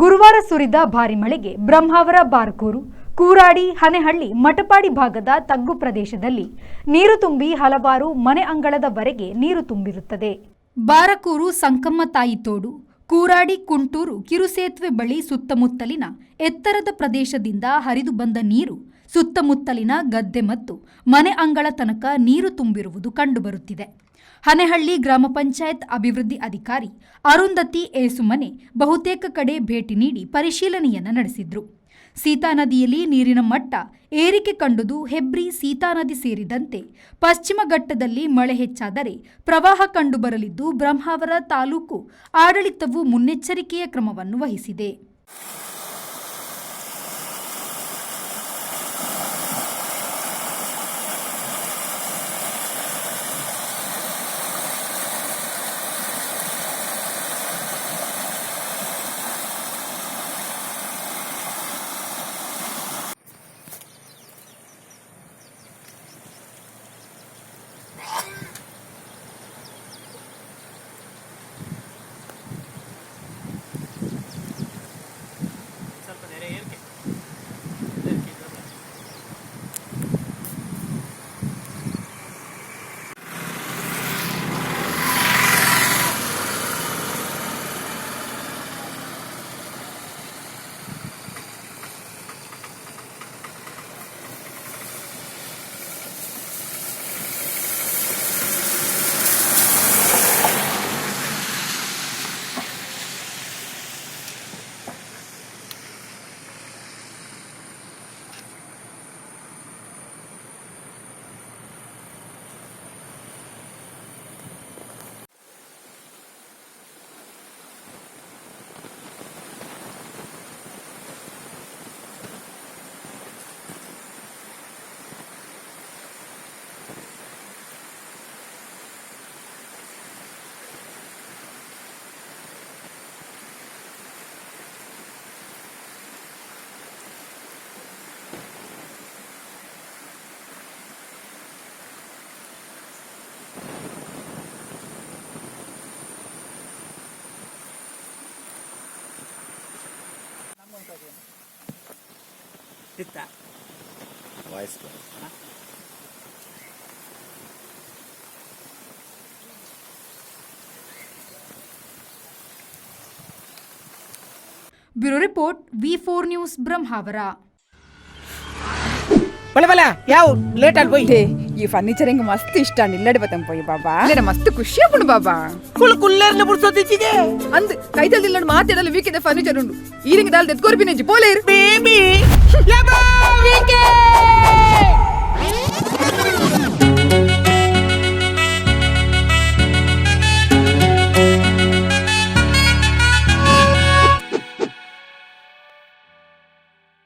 ಗುರುವಾರ ಸುರಿದ ಭಾರಿ ಮಳೆಗೆ ಬ್ರಹ್ಮಾವರ ಬಾರ್ಕೂರು ಕೂರಾಡಿ ಹನೆಹಳ್ಳಿ ಮಟಪಾಡಿ ಭಾಗದ ತಗ್ಗು ಪ್ರದೇಶದಲ್ಲಿ ನೀರು ತುಂಬಿ ಹಲವಾರು ಮನೆ ಅಂಗಳದವರೆಗೆ ನೀರು ತುಂಬಿರುತ್ತದೆ. ಬಾರಕೂರು ಸಂಕಮ್ಮ ತಾಯಿ ತೋಡು ಕೂರಾಡಿ ಕುಂಟೂರು ಕಿರುಸೇತುವೆ ಬಳಿ ಸುತ್ತಮುತ್ತಲಿನ ಎತ್ತರದ ಪ್ರದೇಶದಿಂದ ಹರಿದು ಬಂದ ನೀರು ಸುತ್ತಮುತ್ತಲಿನ ಗದ್ದೆ ಮತ್ತು ಮನೆ ಅಂಗಳ ತನಕ ನೀರು ತುಂಬಿರುವುದು ಕಂಡುಬರುತ್ತಿದೆ. ಹನೆಹಳ್ಳಿ ಗ್ರಾಮ ಪಂಚಾಯತ್ ಅಭಿವೃದ್ಧಿ ಅಧಿಕಾರಿ ಅರುಂಧತಿ ಏಸುಮನೆ ಬಹುತೇಕ ಕಡೆ ಭೇಟಿ ನೀಡಿ ಪರಿಶೀಲನೆಯನ್ನು ನಡೆಸಿದ್ರು. ಸೀತಾ ನದಿಯಲ್ಲಿ ನೀರಿನ ಮಟ್ಟ ಏರಿಕೆ ಕಂಡುದು ಹೆಬ್ರಿ ಸೀತಾ ನದಿ ಸೇರಿದಂತೆ ಪಶ್ಚಿಮ ಘಟ್ಟದಲ್ಲಿ ಮಳೆ ಹೆಚ್ಚಾದರೆ ಪ್ರವಾಹ ಕಂಡುಬರಲಿದ್ದು ಬ್ರಹ್ಮಾವರ ತಾಲೂಕು ಆಡಳಿತವು ಮುನ್ನೆಚ್ಚರಿಕೆಯ ಕ್ರಮವನ್ನು ವಹಿಸಿದೆ. Bureau report V4 news Brahmavar. ಯಾವ ಲೇಟ್ ಆಗಿ పోయి ఈ ఫర్నిచర్ ఇంక మస్తు ఇష్టాన్ని ఇల్లడిపోతాం పోయి బాబా లేదా మస్తు ಖುಷಿ ಪಡು ಬಾಬಾ ಕುಲ್ಲರ್ನ ಬುಡ್ಸೋದಿಚ್ಚಿಗೆ ಅಂದ್ ಕೈತಲ್ ಇಲ್ಲಡ್ ಮಾತಾಡಲ್ಲ ವೀಕಿದೆ ಫರ್ನಿಚರ್ ಉಂಡು ಈರಿಂಗ ದಾಲ್ ತೆತ್ಕೋರ್ಪಿ ನೆಂಜಿ ಪೋಲೇರು ಬೇಬಿ